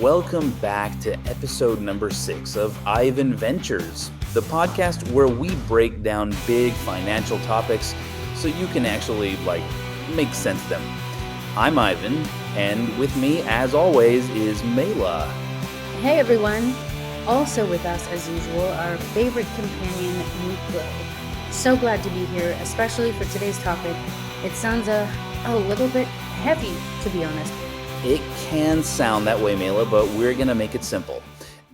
Welcome back to episode number 6 of IvanVentures, the podcast where we break down big financial topics so you can actually, make sense of them. I'm Ivan, and with me, as always, is Mela. Hey everyone! Also with us, as usual, our favorite companion, Nico. So glad to be here, especially for today's topic. It sounds a little bit heavy, to be honest. It can sound that way, Mela, but we're going to make it simple.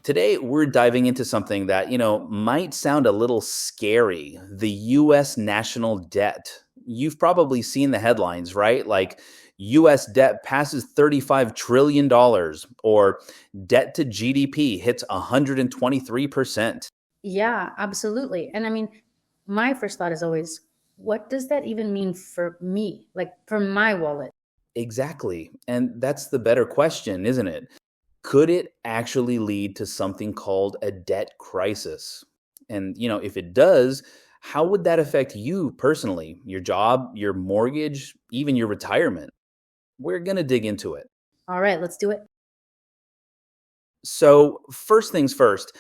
Today, we're diving into something that, might sound a little scary, the U.S. national debt. You've probably seen the headlines, right? Like, U.S. debt passes $35 trillion, or debt to GDP hits 123%. Yeah, absolutely. And I mean, my first thought is always, what does that even mean for me? Like, for my wallet? Exactly. And that's the better question, isn't it? Could it actually lead to something called a debt crisis? And, if it does, how would that affect you personally, your job, your mortgage, even your retirement? We're going to dig into it. All right, let's do it. So, first things first,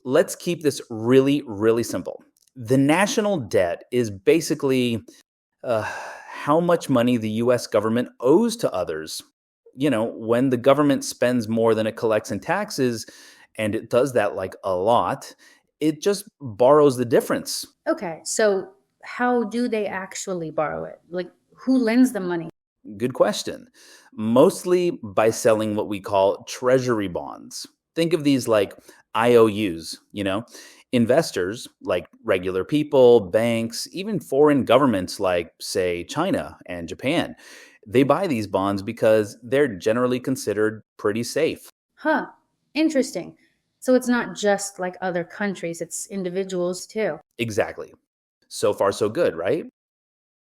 let's keep this really, really simple. The national debt is basically how much money the U.S. government owes to others. When the government spends more than it collects in taxes, and it does that a lot, it just borrows the difference. Okay, so how do they actually borrow it? Like, who lends the money? Good question. Mostly by selling what we call treasury bonds. Think of these like IOUs, Investors, like regular people, banks, even foreign governments like, say, China and Japan, they buy these bonds because they're generally considered pretty safe. Huh, interesting. So it's not just like other countries, it's individuals too. Exactly. So far, so good, right?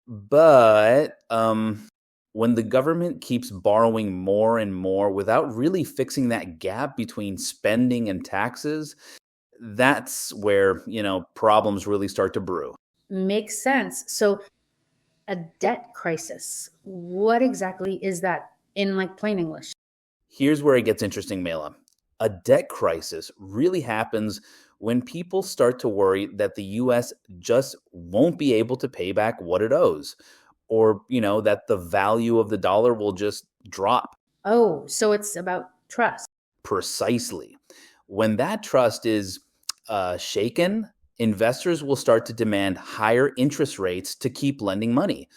But when the government keeps borrowing more and more without really fixing that gap between spending and taxes, that's where, problems really start to brew. Makes sense. So a debt crisis, what exactly is that in plain English? Here's where it gets interesting, Mela. A debt crisis really happens when people start to worry that the U.S. just won't be able to pay back what it owes, or, that the value of the dollar will just drop. Oh, so it's about trust. Precisely. When that trust is shaken, investors will start to demand higher interest rates to keep lending money.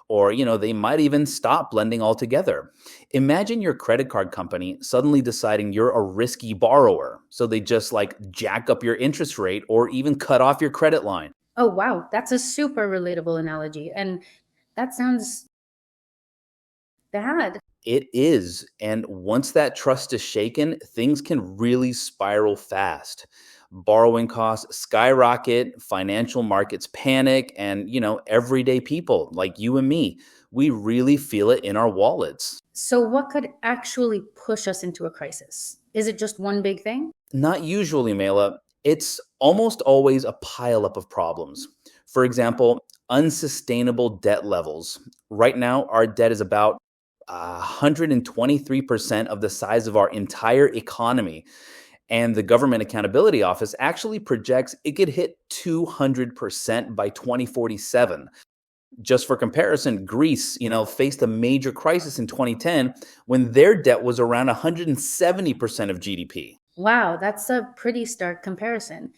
Or, they might even stop lending altogether. Imagine your credit card company suddenly deciding you're a risky borrower. So they just jack up your interest rate or even cut off your credit line. Oh, wow. That's a super relatable analogy. And that sounds bad. It is. And once that trust is shaken, things can really spiral fast. Borrowing costs skyrocket, financial markets panic, and, everyday people like you and me, we really feel it in our wallets. So what could actually push us into a crisis? Is it just one big thing? Not usually, Mela. It's almost always a pileup of problems. For example, unsustainable debt levels. Right now, our debt is about 123% of the size of our entire economy. And the Government Accountability Office actually projects it could hit 200% by 2047. Just for comparison, Greece, faced a major crisis in 2010 when their debt was around 170% of GDP. Wow, that's a pretty stark comparison.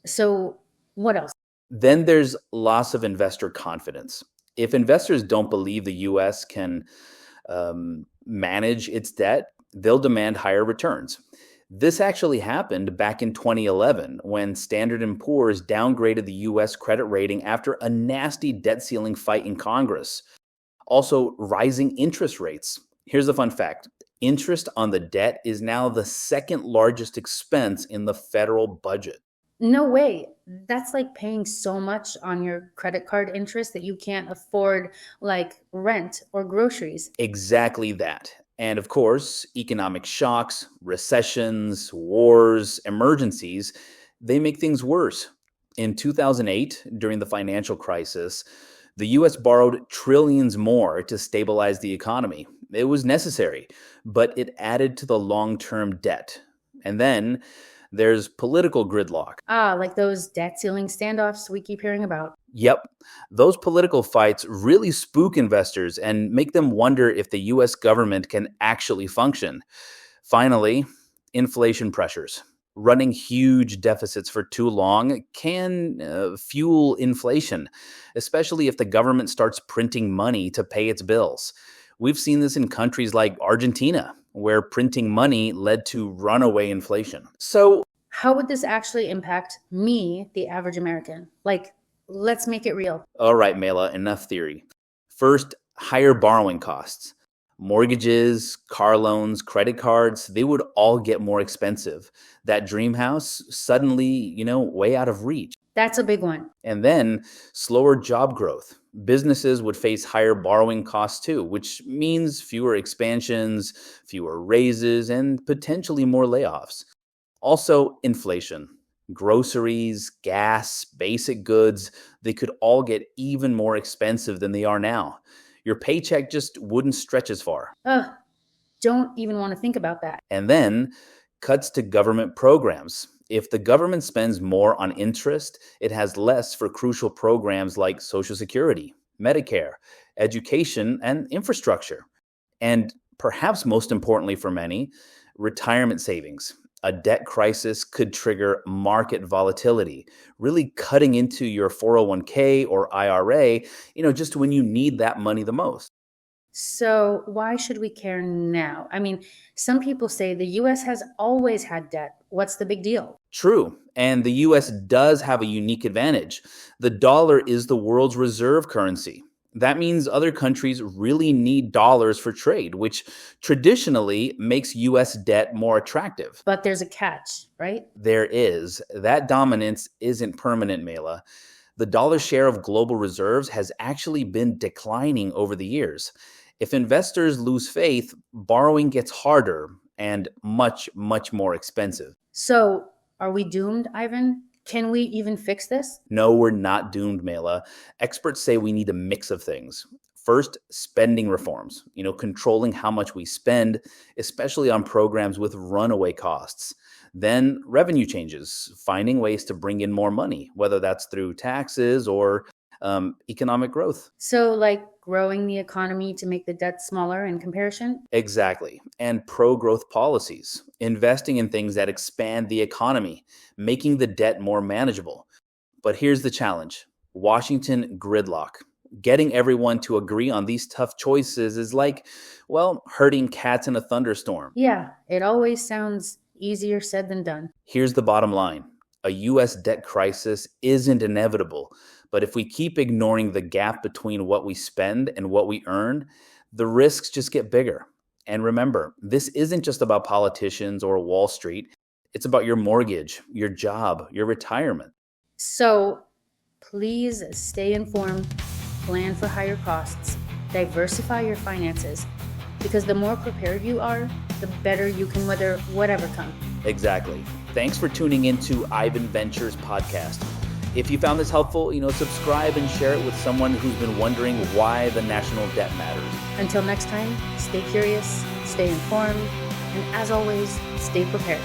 So what else? Then there's loss of investor confidence. If investors don't believe the U.S. can manage its debt, they'll demand higher returns. This actually happened back in 2011 when Standard & Poor's downgraded the U.S. credit rating after a nasty debt ceiling fight in Congress. Also, rising interest rates. Here's the fun fact. Interest on the debt is now the second largest expense in the federal budget. No way. That's like paying so much on your credit card interest that you can't afford rent or groceries. Exactly that. And of course, economic shocks, recessions, wars, emergencies, they make things worse. In 2008, during the financial crisis, the US borrowed trillions more to stabilize the economy. It was necessary, but it added to the long-term debt. And then there's political gridlock. Ah, like those debt ceiling standoffs we keep hearing about. Yep, those political fights really spook investors and make them wonder if the US government can actually function. Finally, inflation pressures. Running huge deficits for too long can fuel inflation, especially if the government starts printing money to pay its bills. We've seen this in countries like Argentina, where printing money led to runaway inflation. So, how would this actually impact me, the average American? Like, let's make it real. all right, Mela, enough theory. First, higher borrowing costs. Mortgages, car loans, credit cards, they would all get more expensive. That dream house suddenly, way out of reach. That's a big one. And then slower job growth. Businesses would face higher borrowing costs too, which means fewer expansions, fewer raises, and potentially more layoffs. Also, inflation. Groceries, gas, basic goods, they could all get even more expensive than they are now. Your paycheck just wouldn't stretch as far. Ugh, don't even want to think about that. And then cuts to government programs. If the government spends more on interest, it has less for crucial programs like Social Security, Medicare, education, and infrastructure. And perhaps most importantly for many, retirement savings. A debt crisis could trigger market volatility, really cutting into your 401k or IRA, just when you need that money the most. So, why should we care now? I mean, some people say the US has always had debt. What's the big deal? True. And the US does have a unique advantage. The dollar is the world's reserve currency. That means other countries really need dollars for trade, which traditionally makes US debt more attractive. But there's a catch, right? There is. That dominance isn't permanent, Mela. The dollar share of global reserves has actually been declining over the years. If investors lose faith, borrowing gets harder and much, much more expensive. So, are we doomed, Ivan? Can we even fix this? No, we're not doomed, Mela. Experts say we need a mix of things. First, spending reforms, controlling how much we spend, especially on programs with runaway costs. Then revenue changes, finding ways to bring in more money, whether that's through taxes or economic growth. So, like growing the economy to make the debt smaller in comparison? Exactly. And pro-growth policies, investing in things that expand the economy, making the debt more manageable. But here's the challenge. Washington gridlock. Getting everyone to agree on these tough choices is like, herding cats in a thunderstorm. Yeah, it always sounds easier said than done. Here's the bottom line. A U.S. debt crisis isn't inevitable, but if we keep ignoring the gap between what we spend and what we earn, the risks just get bigger. And remember, this isn't just about politicians or Wall Street. It's about your mortgage, your job, your retirement. So please stay informed, plan for higher costs, diversify your finances, because the more prepared you are, the better you can weather whatever comes. Exactly. Thanks for tuning into IvanVentures Podcast. If you found this helpful, subscribe and share it with someone who's been wondering why the national debt matters. Until next time, stay curious, stay informed, and as always, stay prepared.